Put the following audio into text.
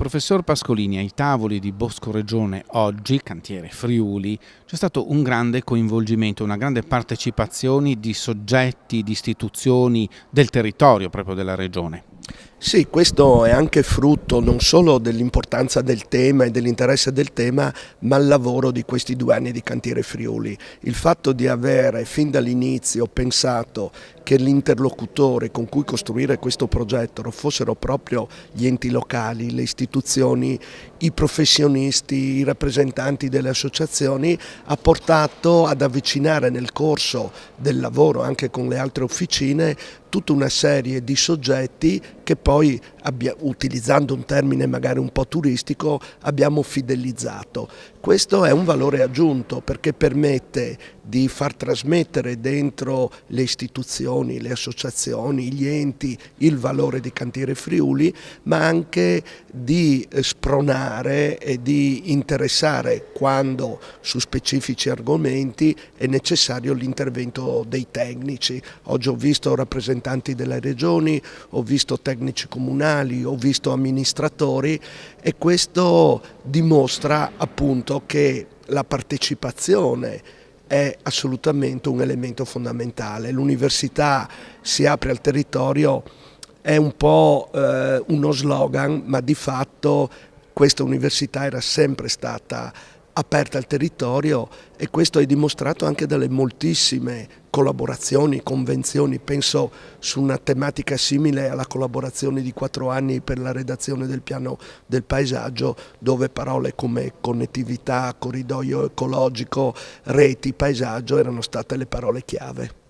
Professor Pascolini, ai tavoli di Bosco Regione oggi, cantiere Friuli, c'è stato un grande coinvolgimento, una grande partecipazione di soggetti, di istituzioni del territorio proprio della Regione. Sì, questo è anche frutto non solo dell'importanza del tema e dell'interesse del tema, ma il lavoro di questi 2 anni di Cantiere Friuli. Il fatto di avere fin dall'inizio pensato che l'interlocutore con cui costruire questo progetto fossero proprio gli enti locali, le istituzioni, i professionisti, i rappresentanti delle associazioni, ha portato ad avvicinare nel corso del lavoro anche con le altre officine tutta una serie di soggetti che poi, utilizzando un termine magari un po' turistico, abbiamo fidelizzato. Questo è un valore aggiunto perché permette di far trasmettere dentro le istituzioni, le associazioni, gli enti il valore di Cantiere Friuli, ma anche di spronare e di interessare quando su specifici argomenti è necessario l'intervento dei tecnici. Oggi ho visto rappresentanti delle regioni, ho visto tecnici comunali, ho visto amministratori e questo dimostra appunto che la partecipazione è assolutamente un elemento fondamentale. L'università si apre al territorio è un po' uno slogan, ma di fatto questa università era sempre stata aperta al territorio e questo è dimostrato anche dalle moltissime collaborazioni, convenzioni. Penso su una tematica simile alla collaborazione di 4 anni per la redazione del piano del paesaggio, dove parole come connettività, corridoio ecologico, reti, paesaggio erano state le parole chiave.